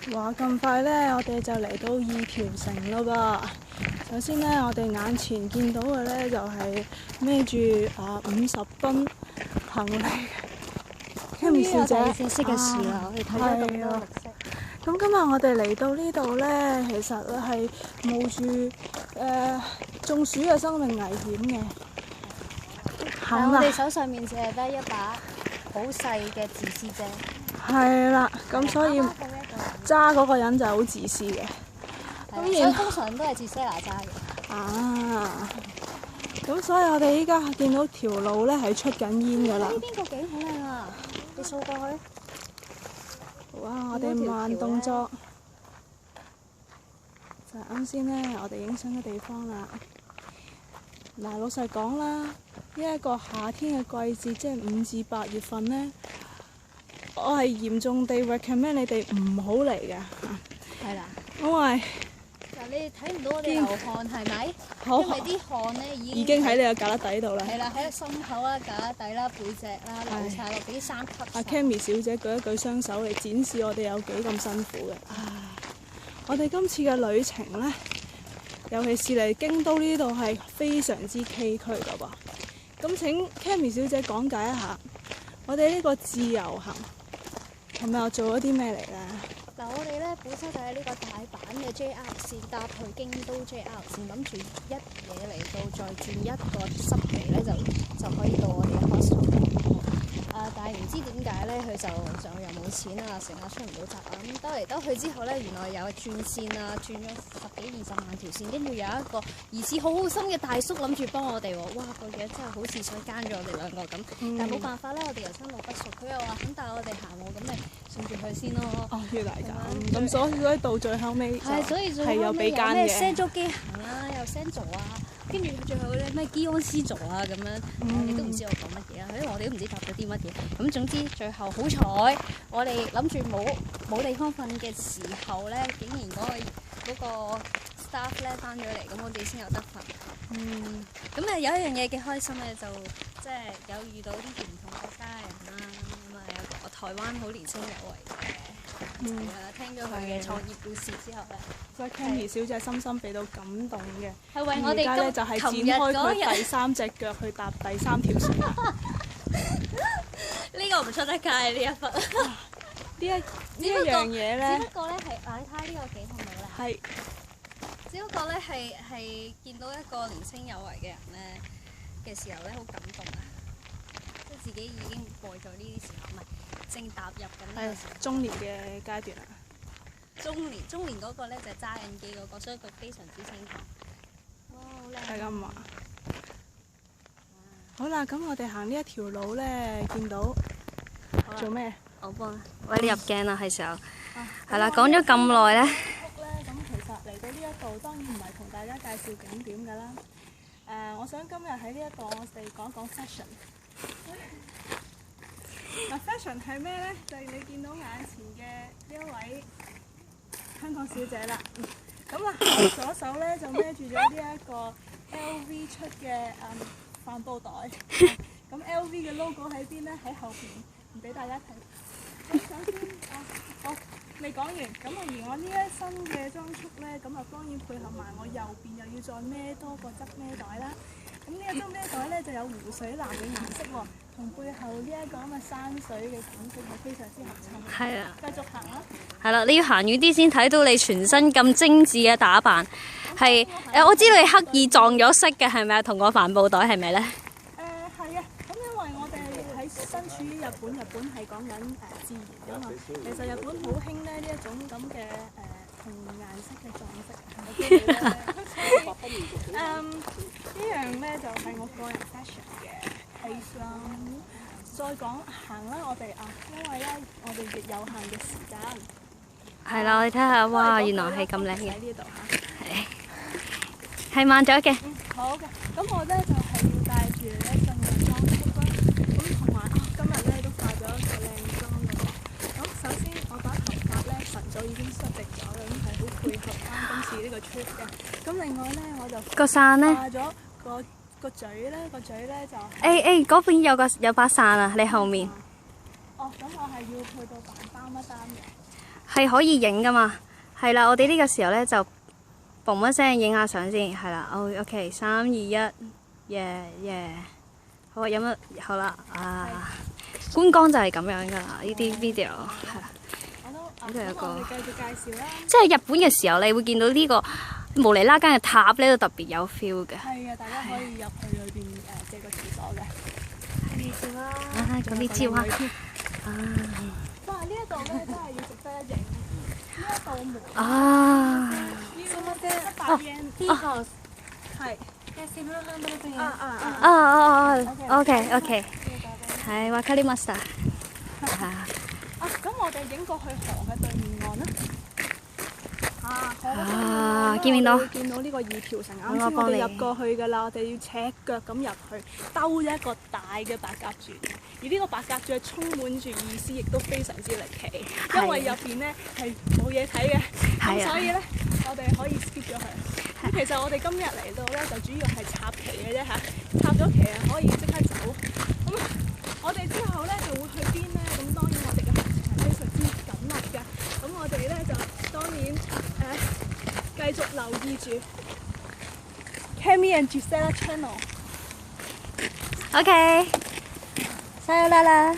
話咁快呢，我哋就嚟到二條城啦噃。首先呢，我哋眼前見到嘅呢，就係孭住50噸行李嘅 Cammy 小姐。正式嘅時候，你睇到咁多綠色。咁今日我哋嚟到呢度呢，其實係冒住中暑嘅生命危險嘅。但係我哋手上面淨係得一把好細嘅自私啫。係啦，咁所以揸嗰個人就係好自私嘅。所以通常都係自私拿揸嘅。啊！咁所以我哋依家見到條路咧係出緊煙㗎啦。呢邊個景好靚啊！你掃過去。哇！我哋慢動作，就係啱先咧，我哋影相嘅地方啦。嗱，老實講啦，呢一個夏天嘅季節，即係5至8月份咧，我係嚴重地 recommend 你哋唔好嚟嘅。係啦。因為嗱，你睇唔到我哋流汗係咪？好因為啲汗咧已經喺你個胳肋底度啦。係啦，喺個心口啦、胳肋底啦、背脊啦流晒落俾啲衫吸。阿 Cammy 小姐舉一舉雙手嚟展示我哋有幾咁辛苦嘅。我哋今次嘅旅程呢，尤其是嚟京都呢度係非常之崎嶇㗎噃。咁請 Cammy 小姐講解一下，我哋呢個自由行琴日又做咗啲咩嚟咧？嗱，我哋咧本身就喺呢個大阪嘅 JR 線搭去京都 JR 線，諗住一嘢嚟到，再轉一個濕皮咧就可以到我哋嘅 hostel。但係唔知點解咧，佢就又冇錢啊，成日出唔到閘啊。咁兜嚟兜去之後咧，原來有轉線啊，轉咗10幾20萬條線，跟住有一個疑似好心嘅大叔諗住幫我哋喎。哇，個樣真係好似想奸咗我哋兩個咁。但係冇辦法啦，我哋人生路不熟，佢又話肯帶我哋行喎，咁咪順住佢先咯。哦，原來咁。咁所以到最後尾係有俾奸嘅。咩 send 咗機行啦，又 send 做啊。跟住最後咧咩基安斯座啊咁樣，你都唔知我講乜嘢啊，因為我哋都唔知答咗啲乜嘢。咁總之最後好彩，我哋諗住冇地方瞓嘅時候咧，竟然嗰個 staff 咧翻咗嚟，咁我哋先有得瞓。咁有一樣嘢幾開心嘅，就即係有遇到啲唔同國家嘅人啦。咁有個台灣好年輕有為嘅。聽咗佢嘅創業故事之後咧，所以 Cammy 小姐深深俾到感動嘅。係為我哋而家咧就係展開佢第3隻腳去搭第3條船。呢個唔出得街呢一忽。呢一樣嘢咧，只不過咧係你睇下呢個幾好唔好咧？係。只不過咧係見到一個年青有為嘅人咧嘅時候咧，好感動啊！即係自己已經過咗呢啲時候，唔係正踏入緊呢個時候。中年嘅階段啊！中年嗰個咧就係揸緊機嗰個，所以佢非常之清楚。哇，好靚！係咁話。好啦，咁我哋行呢一條路咧，見到做咩？我幫喂你入鏡啦，係時候。係啦，講咗咁耐咧。咁其實嚟到呢一度當然唔係同大家介紹景點㗎啦。我想今日喺呢一度我哋講一講 fashion。fashion 係咩咧？就係你見到眼前嘅呢一位香港小姐啦。咁啊，左手咧就孭住咗呢一個 LV 出嘅帆布袋。咁 LV 嘅 logo 喺邊咧？喺後邊，唔俾大家睇。咁首先我未講完。咁而我呢一身嘅裝束咧，咁當然配合埋我右邊又要再孭多個側孭袋啦。咁呢一側孭袋咧就有湖水藍嘅顏色喎，同背後呢一個咁嘅山水嘅景色係非常之合襯。係啊。繼續行啦。係啦，你要行遠啲先睇到你全身咁精緻嘅打扮。係我知道你刻意撞咗色嘅係咪啊？同個帆布袋係咪咧？係啊。咁因為我哋喺身處於日本係講緊自然㗎嘛。其實日本好興咧呢一種咁嘅同顏色嘅撞色。呢樣咧就係我個人 fashion 嘅 taste 啦。再講行啦，我哋因為咧我哋亦有限嘅時間。係啦，我哋睇下，哇，原來係咁靚嘅。喺呢度係慢咗嘅。好嘅，咁我咧就係要帶住咧進入裝飾啦。咁同埋今日咧都化咗一個靚妝嘅喎。咁首先我把頭髮咧晨早已經梳直咗啦，咁係好配合翻今次呢個 trip 嘅。咁另外咧我就個傘咧化咗個嘴咧就嗰邊有把傘啊，你後面。咁我係要去到扮擔一擔嘅。係可以影噶嘛。係啦，我哋呢個時候咧就嘣一聲影下相先，係啦。OK， 3、2、1，耶！好啊，飲乜好啦啊！觀光就係咁樣噶啦，呢啲 video 係啦。呢度有個，我哋繼續介紹啦。即係日本嘅時候，你會見到呢個無厘啦間嘅塔咧，都特別有 feel 嘅。係啊，大家可以入去裏邊借個廁所嘅。介紹啦。嗰啲招啊！哇！呢一度咧真係要值得一影。呢一道門啊！要100yen。係。OK，係わかりました。咁我哋影過去河嘅對面岸啦。見唔見到？會見到呢個二條城。啱先我哋入過去㗎啦，我哋要赤腳咁入去，兜咗一個大嘅白鴿轉。而呢個白鴿轉係充滿住意思，亦都非常之離奇，因為入邊咧係冇嘢睇嘅，咁所以咧我哋可以 skip 咗佢。咁其實我哋今日嚟到咧，就主要係插旗嘅啫嚇，插咗旗啊可以即刻走。咁我哋之後咧就會去邊咧？咁當然我哋嘅行程係非常之緊密嘅。咁我哋咧就當然繼續留意住 Cammy and Gisela Channel。 OK，加油啦啦！